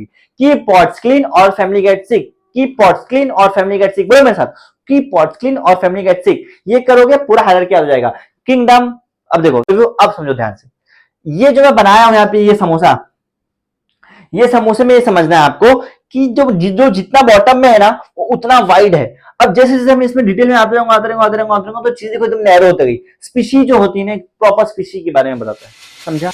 Keep pots clean और family get sick, keep pots clean और family get sick, बोलो मेरे साथ, कीप पॉट्स क्लीन और फैमिली गेट सिक। ये करोगे पूरा हायरार्की आ जाएगा। किंगडम, अब देखो, अब समझो ध्यान से, ये जो मैं बनाया हूं यहाँ पे ये समोसा, ये समोसे में ये समझना है आपको कि जो जितना बॉटम में है ना वो उतना वाइड है। अब जैसे जैसे हम इसमें डिटेल में आते रहेंगे तो चीजें एकदम नैरो होती गई। स्पीशी जो होती है ना, प्रॉपर स्पीशी के बारे में बताता है, समझा?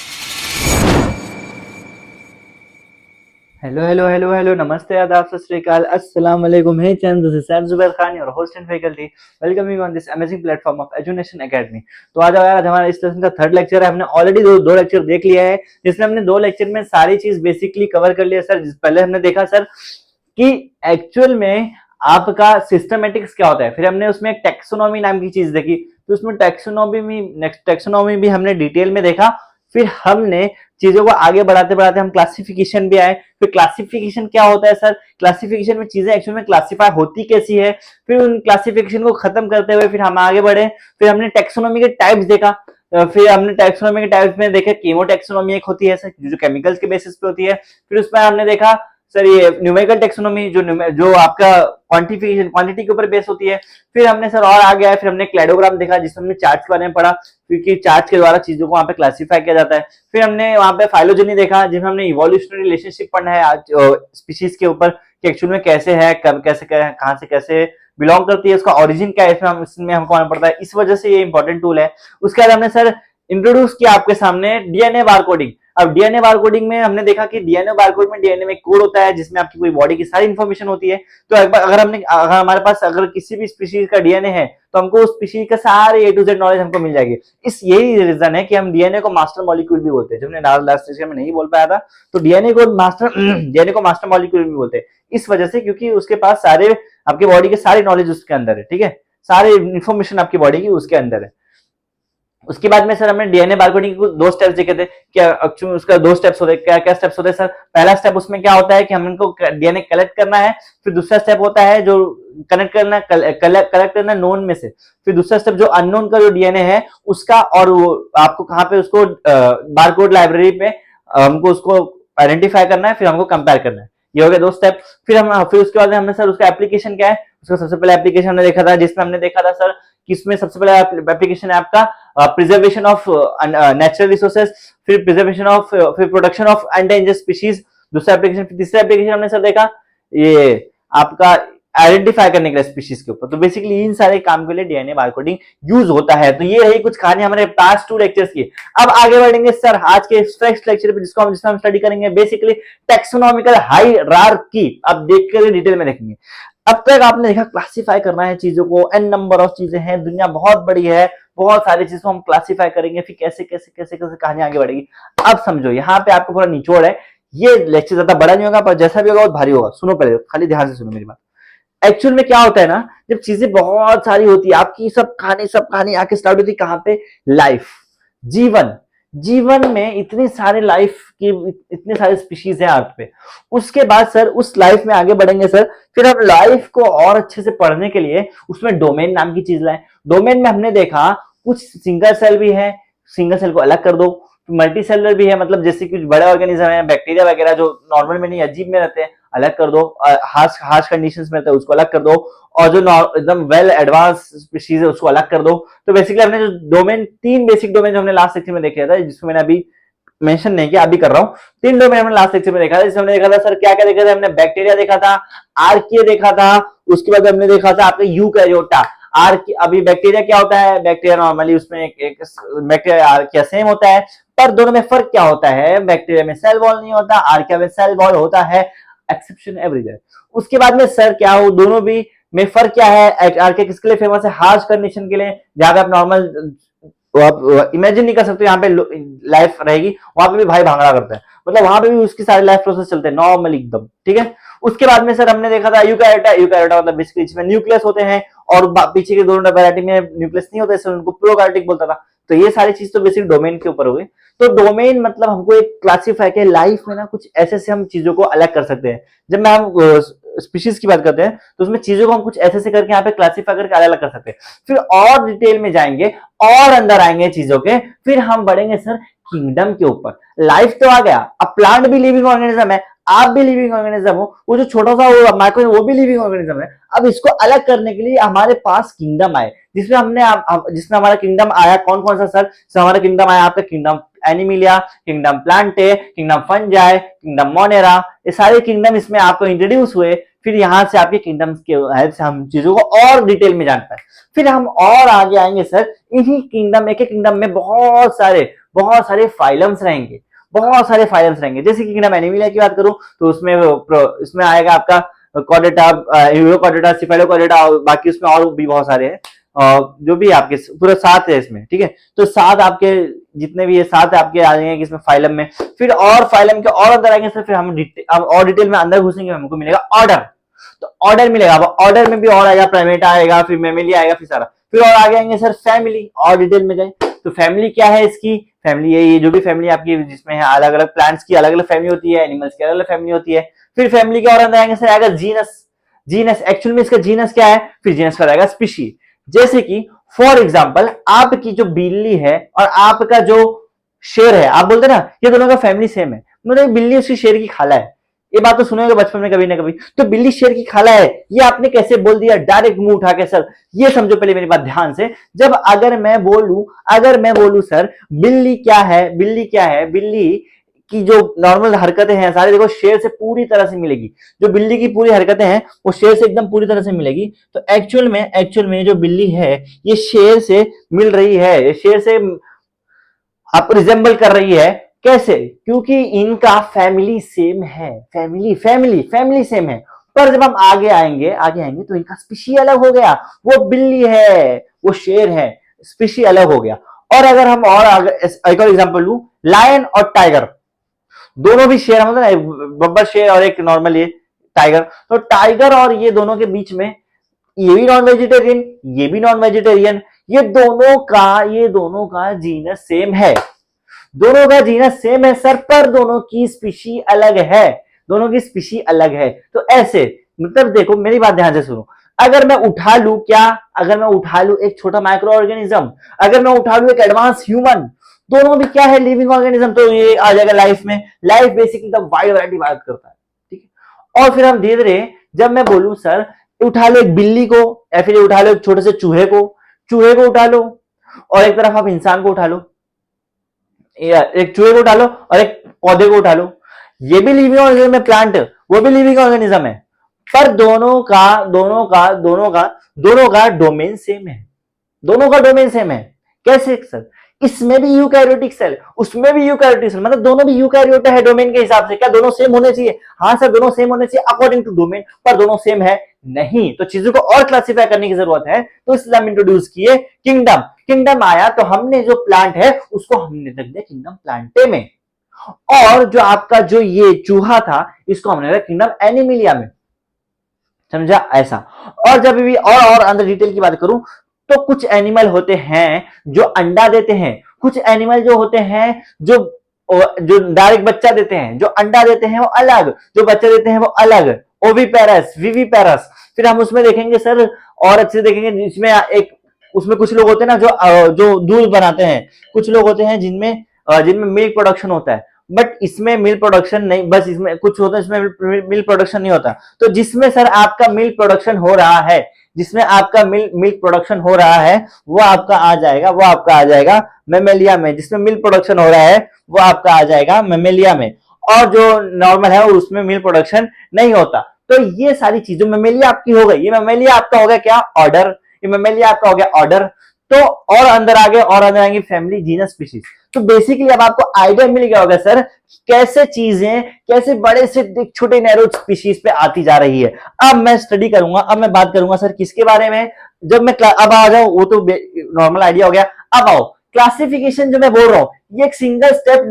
हेलो हेलो हेलो हेलो, नमस्ते, आदाब, सत श्री अकाल, अस्सलाम वालेकुम। हे चैन, this is sir Zubair Khan, your host and faculty, welcoming on this amazing platform of Edunation Academy. तो आज हमारा इस लेसन का थर्ड लेक्चर है। हमने ऑलरेडी दो लेक्चर देख लिया है, जिसमें हमने दो लेक्चर में सारी चीज बेसिकली कवर कर लिया सर। पहले हमने देखा सर कि एक्चुअल में आपका सिस्टमेटिक्स क्या होता है, फिर हमने उसमें एक टेक्सोनॉमी नाम की चीज देखी, तो उसमें टेक्सोनॉमी भी हमने डिटेल में देखा। फिर हमने चीजों को आगे बढ़ाते बढ़ाते हम क्लासिफिकेशन भी आए। फिर क्लासिफिकेशन क्या होता है सर, क्लासिफिकेशन में चीजें एक्चुअल में क्लासिफाई होती कैसी है, फिर उन क्लासिफिकेशन को खत्म करते हुए फिर हम आगे बढ़े। फिर हमने टेक्सोनॉमी के टाइप्स देखा। फिर हमने टेक्सोनॉमी के टाइप्स में देखे, कीमोटेक्सोनॉमी एक होती है सर, जो केमिकल्स के बेसिस पे होती है। फिर उसमें हमने देखा सर ये न्यूमेरिकल टेक्सोनॉमी, जो आपका क्वांटिफिकेशन क्वांटिटी के ऊपर बेस होती है। फिर हमने सर और आगे आए, फिर हमने क्लैडोग्राम देखा, जिसमें हमने चार्ट के बारे में पढ़ा, क्योंकि चार्ट के द्वारा चीजों को वहां पे क्लासिफाई किया जाता है। फिर हमने वहां पे फाइलोजेनी देखा, जिसमें हमने इवोल्यूशनरी रिलेशनशिप पढ़ना है आज स्पीशीज के ऊपर, कि एक्चुअल में कैसे है, कब कैसे कहां से कैसे बिलोंग करती है, उसका ओरिजिन क्या है, इसमें हमको आना पड़ता है। इस वजह से ये इंपॉर्टेंट टूल है। उसके बाद हमने सर इंट्रोड्यूस किया आपके सामने डीएनए बारकोडिंग। अब डीएनए बारकोडिंग में हमने देखा कि डीएनए बारकोड में डीएनए में कोड होता है, जिसमें आपकी पूरी बॉडी की सारी इंफॉर्मेशन होती है। तो अगर हमारे पास अगर किसी भी स्पीशीज का डीएनए है, तो हमको उस स्पीशीज का सारे ए टू जेड नॉलेज हमको मिल जाएगी। यही रीजन है कि हम डीएनए को मास्टर मॉलिक्यूल भी बोलते हैं। जब मैं लास्ट सेशन में नहीं बोल पाया था, तो डीएनए को मास्टर मॉलिक्यूल भी बोलते हैं, इस वजह से क्योंकि उसके पास सारे आपकी बॉडी के सारी नॉलेज उसके अंदर है। ठीक है, सारे इंफॉर्मेशन आपकी बॉडी की उसके अंदर है। उसके बाद में सर हमने डीएनए बारकोडिंग के दो स्टेप्स देखे थे। क्या एक्चुअली उसका दो स्टेप्स होते हैं, क्या क्या स्टेप्स होते हैं सर? पहला स्टेप उसमें क्या होता है कि हमको डीएनए कलेक्ट करना है। फिर दूसरा स्टेप होता है जो कलेक्ट करना नोन में से। फिर दूसरा स्टेप जो अननोन का जो डीएनए है उसका, और वो आपको कहाँ पे उसको बारकोड लाइब्रेरी पे हमको उसको आइडेंटिफाई करना है, फिर हमको कंपेयर करना है। ये हो गया दो स्टेप। फिर उसके बाद हमने सर उसका एप्लीकेशन क्या है, उसका सबसे पहले एप्लीकेशन हमने देखा था, जिसमें हमने देखा था सर कि इसमें सबसे पहले एप्लीकेशन है आपका प्रिजर्वेशन ऑफ नेचुरल रिसोर्सेज, फिर प्रोडक्शन ऑफ एंडेंजर्ड स्पीशीज, दूसरा एप्लीकेशन। तीसरा एप्लीकेशन हमने सर देखा ये आपका आइडेंटिफाई करने के लिए स्पीशीज के ऊपर। तो बेसिकली इन सारे काम के लिए डीएनए बारकोडिंग यूज होता है। तो ये रही कुछ कहानी हमारे पास्ट 2 लेक्चर्स की। अब आगे बढ़ेंगे सर आज के नेक्स्ट लेक्चर पे, जिसमें हम स्टडी करेंगे बेसिकली टेक्सोनॉमिकल हायरार्की। अब देख कर डिटेल में देखेंगे। अब तक आपने देखा क्लासिफाई करना है चीजों को, एन नंबर ऑफ चीजें हैं, दुनिया बहुत बड़ी है, बहुत सारी चीजों को हम क्लासिफाई करेंगे, फिर कैसे कैसे कैसे कैसे कहानी आगे बढ़ेगी। अब समझो यहाँ पे आपको पूरा निचोड़ है। ये लेक्चर ज्यादा बड़ा नहीं होगा, पर जैसा भी होगा बहुत भारी होगा। सुनो पहले, खाली ध्यान से सुनो मेरी बात। एक्चुअल में क्या होता है ना, जब चीजें बहुत सारी होती है, आपकी सब कहानी आके स्टार्ट होती है कहां पे? लाइफ, जीवन में इतनी सारे लाइफ की इतने सारे स्पीशीज हैं अर्थ पे। उसके बाद सर उस लाइफ में आगे बढ़ेंगे सर, फिर हम लाइफ को और अच्छे से पढ़ने के लिए उसमें डोमेन नाम की चीज लाए। डोमेन में हमने देखा कुछ सिंगल सेल भी है, सिंगल सेल को अलग कर दो। मल्टी सेलुलर भी है, मतलब जैसे कुछ बड़े ऑर्गेनिज्म है, बैक्टीरिया वगैरह जो नॉर्मल में नहीं अजीब में रहते हैं, अलग कर दो। हार्श कंडीशंस में रहते हैं उसको अलग कर दो, और जो एकदम वेल एडवांस स्पीशीज है उसको अलग कर दो। तो बेसिकली हमने जो डोमेन, 3 बेसिक डोमेन जो हमने लास्ट सेक्शन में देखे था, जिसको मैंने अभी मेंशन नहीं किया, अभी कर रहा हूँ। 3 डोमेन हमने लास्ट सेक्शन में देखा था, जिसमें हमने देखा था सर क्या क्या देखा था? हमने बैक्टीरिया देखा था, आर्किया देखा था, उसके बाद हमने देखा था आपका यूकैरियोटा। अभी बैक्टीरिया क्या होता है? बैक्टीरिया नॉर्मली उसमें एक बैक्टीरिया आर्किया सेम होता है, पर दोनों में फर्क क्या होता है? बैक्टीरिया में सेल वॉल नहीं होता, आर्किया में सेल वॉल होता है, एक्सेप्शन एवरीवेयर। उसके बाद में सर क्या हो, दोनों भी में फर्क क्या है? आर्किया किसके लिए फेमस है? हार्श कंडीशन के लिए, जहां पे आप नॉर्मल आप इमेजिन नहीं कर सकते यहाँ पे लाइफ रहेगी, वहां पे भी भाई भांगड़ा करता है, मतलब वहां पे भी उसकी सारे लाइफ प्रोसेस चलते हैं नॉर्मल एकदम। ठीक है, उसके बाद में सर हमने देखा था यूकैरियोटा मतलब बेसिकली इसमें न्यूक्लियस होते हैं, और पीछे के दोनों वैरायटी में न्यूक्लियस नहीं होता, इसलिए उनको प्रोकार्योटिक बोलता था। तो ये सारी चीज तो बेसिक डोमेन के ऊपर हो गई। तो डोमेन मतलब हमको एक क्लासिफाई के लाइफ में ना कुछ ऐसे से हम चीजों को अलग कर सकते हैं। जब मैं हम स्पीशीज की बात करते हैं तो उसमें चीजों को हम कुछ ऐसे से करके यहाँ पे क्लासिफाई करके अलग अलग कर सकते हैं। फिर और डिटेल में जाएंगे और अंदर आएंगे चीजों के, फिर हम बढ़ेंगे सर किंगडम के ऊपर। लाइफ तो आ गया, अब प्लांट भी लिविंग ऑर्गेनिज्म है, आप भी लिविंग ऑर्गेनिज्म हो, वो जो छोटा सा वो माइक्रो वो भी लिविंग ऑर्गेनिज्म है। अब इसको अलग करने के लिए हमारे पास किंगडम आए, जिसमें जिसमें हमारा किंगडम आया कौन कौन सा सर? हमारा किंगडम आया आपका kingdom Animalia, kingdom Plantae, kingdom fungi, kingdom Monera, ये सारे किंगडम इसमें आपको इंट्रोड्यूस हुए। फिर यहाँ से आपके किंगडम्स के हेल्प से हम चीजों को और डिटेल में जान पाए। फिर हम और आगे आएंगे सर, इन्हीं किंगडम, एक एक किंगडम में बहुत सारे फाइलम्स रहेंगे, बहुत सारे फाइलम्स रहेंगे। जैसे कि किंगडम एनिमिलिया की बात करूं तो उसमें आएगा आपका कॉर्डेटा, यूरोकॉर्डेटा, सिफेलोकॉर्डेटा, और बाकी उसमें और भी बहुत सारे हैं, जो भी आपके पूरे 7 है इसमें, ठीक है। तो 7 आपके जितने भी है 7 आपके आ जाएंगे इसमें फाइलम में। फिर और फाइलम के और अंदर आएंगे सर, फिर हम और डिटेल में अंदर घुसेंगे, हमको मिलेगा ऑर्डर। तो ऑर्डर मिलेगा, अब ऑर्डर में भी और आएगा, प्राइमेटा आएगा, फिर मेमिलिया आएगा, फिर सारा। फिर और आगे आएंगे सर फैमिली, और डिटेल में जाए तो फैमिली क्या है इसकी? फैमिली ये जो भी फैमिली आपकी जिसमें है अलग अलग प्लांट्स की अलग अलग फैमिली होती है, एनिमल्स की अलग अलग फैमिली होती है। फिर फैमिली के और अंदर आएंगे सर आएगा जीनस। जीनस एक्चुअल में इसका जीनस क्या है? फिर जीनस का रहेगा स्पीशी। जैसे कि फॉर एग्जाम्पल आपकी जो बिल्ली है और आपका जो शेर है, आप बोलते ना ये दोनों का फैमिली सेम है, मतलब बिल्ली उसकी शेर की खाला है। ये बात तो सुनोगे बचपन में कभी ना कभी। तो बिल्ली शेर की खाला है, ये आपने कैसे बोल दिया डायरेक्ट मुंह उठा के? सर ये समझो पहले मेरी बात ध्यान से। जब अगर मैं बोलूं सर बिल्ली क्या है, बिल्ली की जो नॉर्मल हरकतें हैं सारी देखो शेर से पूरी तरह से मिलेगी। जो बिल्ली की पूरी हरकतें हैं वो शेर से एकदम पूरी तरह से मिलेगी। तो एक्चुअल में जो बिल्ली है ये शेर से मिल रही है, ये शेर से आप रिजेंबल कर रही है। कैसे? क्योंकि इनका फैमिली सेम है, फैमिली सेम है। पर जब हम आगे आएंगे तो इनका स्पीशी अलग हो गया। वो बिल्ली है, वो शेर है, स्पीशी अलग हो गया। और अगर हम और आगे एक और एग्जांपल लूं, लायन और टाइगर, दोनों भी शेर, मतलब ना बब्बर शेर और एक नॉर्मल ये टाइगर। तो टाइगर और ये दोनों के बीच में ये भी नॉन वेजिटेरियन, ये भी नॉन वेजिटेरियन, ये दोनों का जीनस सेम है, दोनों का जीनस सेम है सर, पर दोनों की स्पीशी अलग है, दोनों की स्पीशी अलग है। तो ऐसे मतलब देखो मेरी बात ध्यान से सुनो, अगर मैं उठा लू एक छोटा माइक्रो ऑर्गेनिज्म, अगर मैं उठा लू एक एडवांस ह्यूमन, दोनों भी क्या है? Living organism. तो ये आ जाएगा लाइफ में। Life basically the wide variety बात करता है, ठीक है। और फिर हम धीरे धीरे जब मैं बोलूं सर उठा लो एक बिल्ली को, या फिर उठा लो एक छोटे से चूहे को उठा लो, और एक तरफ आप इंसान को उठा लो, एक चूहे को उठा लो और एक पौधे को उठा लो, ये भी लिविंग ऑर्गेनिज्म है, प्लांट, वो भी लिविंग ऑर्गेनिज्म है। पर दोनों का डोमेन सेम है, दोनों का डोमेन सेम है। कैसे सर? इसमें भी यूकैरियोटिक सेल, उसमें भी यूकैरियोटिक सेल, मतलब दोनों भी यूकैरियोट है डोमेन के हिसाब से। क्या दोनों सेम होने चाहिए? हाँ सर दोनों सेम होने चाहिए अकॉर्डिंग टू डोमेन, पर दोनों सेम है नहीं। तो चीजों को और क्लासिफाई करने की जरूरत है। तो इसलिए हम इंट्रोड्यूस किए किंगडम आया तो हमने जो प्लांट है उसको हमने रख दिया किंगडम प्लांटे में, और जो आपका जो ये चूहा था इसको हमने रखा किंगडम एनिमिलिया में, समझा? ऐसा। और जब भी और अंदर डिटेल की बात करूं तो कुछ एनिमल होते हैं जो अंडा देते हैं, कुछ एनिमल जो होते हैं जो डायरेक्ट बच्चा देते हैं, जो अंडा देते हैं वो अलग, जो बच्चा देते हैं वो अलग, ओविपेरस, विविपेरस। फिर हम उसमें देखेंगे सर और अच्छे देखेंगे, इसमें एक उसमें कुछ लोग होते हैं ना जो दूध बनाते हैं, कुछ लोग होते हैं जिनमें मिल्क प्रोडक्शन होता है, बट इसमें मिल्क प्रोडक्शन नहीं, बस इसमें कुछ होता है इसमें मिल्क प्रोडक्शन नहीं होता। तो जिसमें सर आपका मिल्क प्रोडक्शन हो रहा है, जिसमें आपका मिल्क प्रोडक्शन हो रहा है वो आपका आ जाएगा मेमेलिया में। जिसमें मिल्क प्रोडक्शन हो रहा है वो आपका आ जाएगा मेमेलिया में, और जो नॉर्मल है उसमें मिल्क प्रोडक्शन नहीं होता। तो ये सारी चीजें मेमेलिया आपकी हो गई, ये मेमेलिया आपका हो गया क्या? ऑर्डर। ये मेमेलिया आपका हो गया ऑर्डर। तो और अंदर आएंगे फैमिली, जीनस, स्पीशीज। तो बेसिकली अब आपको आइडिया मिल गया होगा सर कैसे चीजें कैसे बड़े से छोटे नैरो स्पीशीज पे आती जा रही है। अब मैं स्टडी करूंगा, अब मैं बात करूंगा सर किसके बारे में, जब मैं अब आ जाऊं वो तो नॉर्मल आइडिया हो गया। अब आओ क्लासिफिकेशन, जो मैं बोल रहा हूं ये एक सिंगल स्टेप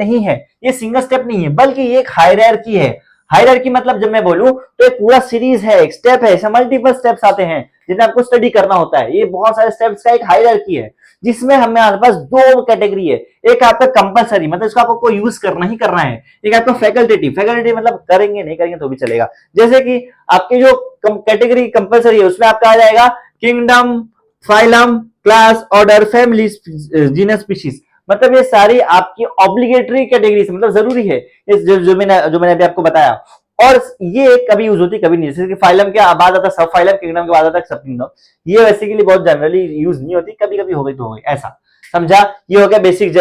नहीं है, बल्कि ये एक हायरार्की है। हायरार्की मतलब जब मैं बोलूं तो एक पूरा सीरीज है, एक स्टेप है, इसमें मल्टीपल स्टेप्स आते हैं जिन्हें आपको स्टडी करना होता है। ये बहुत सारे स्टेप्स का एक हायरार्की है, जिसमें हमारे पास 2 कैटेगरी है। एक आपका कंपलसरी, मतलब इसको आपको यूज करना ही करना है। एक आपका फैकल्टेटिव मतलब करेंगे नहीं करेंगे तो भी चलेगा। जैसे कि आपकी जो कैटेगरी कंपलसरी है उसमें आपका आ जाएगा kingdom, phylum, class, order, family, genus, species. मतलब ये सारी आपकी ऑब्लिगेटरी कैटेगरी, मतलब जरूरी है जो मैंने अभी आपको बताया। और ये कभी यूज होती कभी नहीं, जैसे कि फाइलम के बाद आता सब फाइलम, किंगडम के बाद आता सब किंगडम। ये बेसिकली बहुत जनरली यूज नहीं होती, कभी कभी हो गई तो हो गई, ऐसा समझा। ये हो गया बेसिक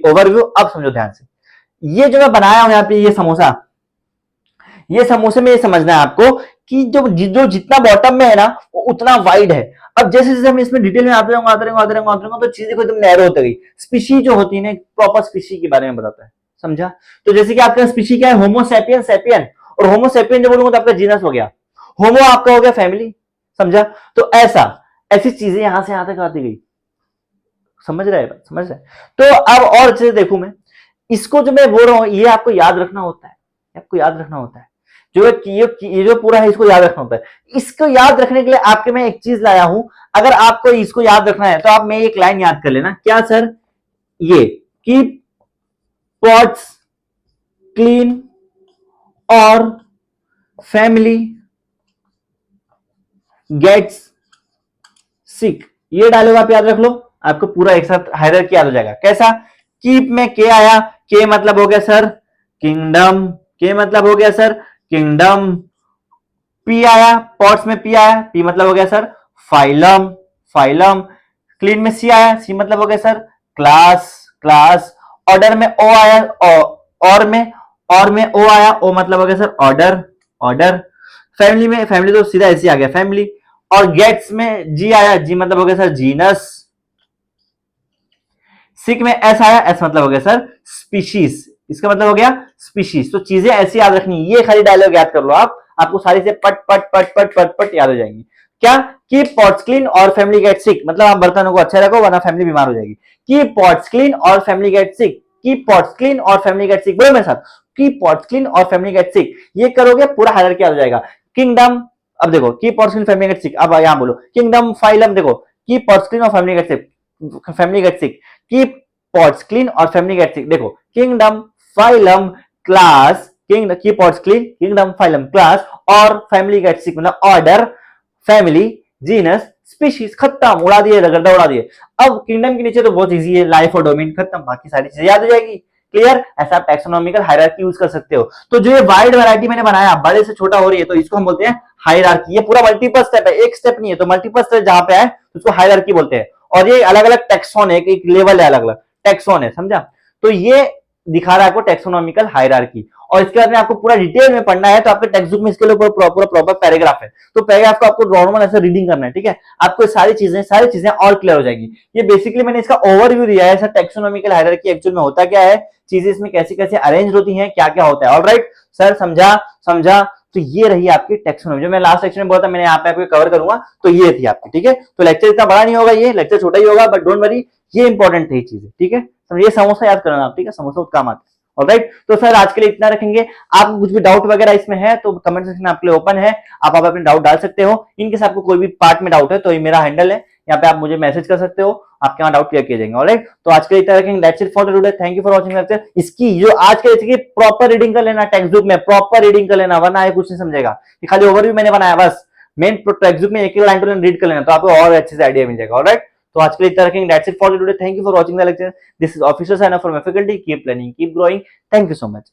ओवरव्यू। अब समझो ध्यान से, ये जो मैं बनाया हूं यहाँ पे ये समोसा, ये समोसे में ये समझना है आपको कि जो जितना बॉटम में है ना वो उतना वाइड है। अब जैसे जैसे हम इसमें डिटेल में आते रहेंगे तो चीजें एकदम नैरो होती गई। स्पीशी जो होती है ना, प्रॉपर स्पीशी के बारे में बताता है, समझा। तो जैसे कि आपका स्पीशी क्या है, होमोसेपियन सेपियन, और होमोसेपियन जब बोलूंगा तो आपका जीनस हो गया, होमो आपका हो गया फैमिली, समझा। तो ऐसी चीजें यहां से यहां तक आती गई, समझ रहे हैं, समझ रहे हैं। तो अब और अच्छे से देखूं मैं इसको, जो मैं बोल रहा हूं ये आपको याद रखना होता है, आपको याद रखना होता है। जो ये जो पूरा है इसको याद रखना होता है। इसको याद रखने के लिए आपके मैं एक चीज लाया हूं, अगर आपको इसको याद रखना है तो आप में एक लाइन याद कर लेना, क्या सर, ये कि पॉट्स क्लीन और फैमिली गेट्स सिक, ये डायलॉग आप याद रख लो, आपको पूरा एक साथ हायरार्की याद हो जाएगा। कैसा, कीप में के आया, के मतलब हो गया सर किंगडम, के मतलब हो गया सर किंगडम। पी आया, पॉट्स में पी आया, पी मतलब हो गया सर फाइलम, फाइलम। क्लीन में सी आया, सी मतलब हो गया सर क्लास, क्लास। ऑर्डर में ओ आया, और में ओ आया, ओ मतलब हो गया सर ऑर्डर, ऑर्डर। फैमिली में, फैमिली तो सीधा ऐसे आ गया फैमिली। और गेट्स में जी आया, जी मतलब हो गया सर जीनस। सिक में एस आया, एस मतलब हो गया सर स्पीशीज, इसका मतलब हो गया स्पीशीज। तो चीजें ऐसी याद रखनी, ये खाली डायलॉग याद कर लो आप, आपको सारी से पट पट पट पट पट पट याद हो जाएंगी। क्या, कीप पॉट्स क्लीन और फैमिली गेट सिक, मतलब आप बर्तनों को अच्छा रखो वरना फैमिली बीमार हो जाएगी। कीप पॉट्स क्लीन और family get sick, keep pots clean और फैमिली गेट सिक, बोलो मेरे साथ, कीप पॉट्स क्लीन और फैमिली गेट सिक। ये करोगे पूरा हायरार्की याद हो जाएगा। किंगडम, अब देखो keep pots clean family get sick, अब यहां बोलो किंगडम फाइलम, देखो कीप पॉट्स क्लीन और family get sick, family get sick. Keep pots clean और फैमिली गेट सिक, देखो किंगडम फाइलम क्लास, किंग की pots clean, kingdom phylum class, और family get sick मतलब ऑर्डर, फैमिली, जीनस, स्पीशीज, खत्म, उड़ा दिए, रगड़ता उड़ा दिए। अब किंगडम के नीचे तो बहुत इजी है, लाइफ और डोमेन, खत्म, बाकी सारी चीजें याद हो जाएगी। क्लियर, ऐसा आप टैक्सोनॉमिकल हायरार्की यूज कर सकते हो। तो जो ये वाइड वैरायटी मैंने बनाया, बड़े से छोटा हो रही है तो इसको हम बोलते हैं हायरार्की। ये पूरा मल्टीपल स्टेप है, एक स्टेप नहीं है, तो मल्टीपल स्टेप जहां पे है उसको हायरार्की बोलते हैं। और ये अलग अलग टेक्सोन है, एक लेवल है, अलग अलग टेक्सोन है, समझा। तो ये दिखा रहा है आपको टेक्सोनॉमिकल हायरार्की। और इसके बाद में आपको पूरा डिटेल में पढ़ना है तो आपके टेक्स्ट बुक में इसके लिए प्रॉपर पैराग्राफ है, तो पैराग्राफ को आपको नॉर्मल ऐसे रीडिंग करना है, ठीक है। आपको सारी चीजें और क्लियर हो जाएगी। ये बेसिकली मैंने इसका ओवरव्यू दिया है, टेक्सोनॉमिकल हायरार्की एक्चुअल में होता क्या है, चीजें इसमें कैसे कैसे अरेंज होती हैं, क्या क्या होता है। ऑलराइट सर, समझा, समझा। तो ये रही आपकी टेक्सोनॉमी, जो मैं लास्ट सेक्शन में बोला था, मैंने यहाँ पे आपको कवर करूंगा, तो ये थी आपकी, ठीक है। तो लेक्चर इतना बड़ा नहीं होगा, ये लेक्चर छोटा ही होगा, बट डोंट वरी, ये इंपॉर्टेंट थी चीजें, ठीक है। ये समोसा याद करना आप, ठीक है, समोसा काम आता है। ऑलराइट, तो सर आज के लिए इतना रखेंगे। आपको कुछ भी डाउट वगैरह इसमें है तो कमेंट सेक्शन आपके लिए ओपन है, आप अपने डाउट डाल सकते हो। इनकेस आपको कोई भी पार्ट में डाउट है तो ये मेरा हैंडल है, यहाँ पे आप मुझे मैसेज कर सकते हो, आपके वहां डाउट क्लियर किए जाएंगे। ऑलराइट, तो आज के लिए इतना रखेंगे। That's it for today, thank you for watching lecture. इसकी जो आज के लेक्चर की प्रॉपर रीडिंग कर लेना, टेक्स्ट बुक में प्रॉपर रीडिंग कर लेना, वरना ये कुछ नहीं समझेगा। ये खाली ओवरव्यू मैंने बनाया बस, मेन टेक्स्ट बुक में एक लाइन टू लाइन रीड कर लेना, तो आपको और अच्छे से आइडिया मिल जाएगा। ऑलराइट, तो आज के लिए इतना रखेंगे। That's it for today, thank you for watching the lecture. This is official sign off for my faculty, keep learning, keep growing, thank you so much.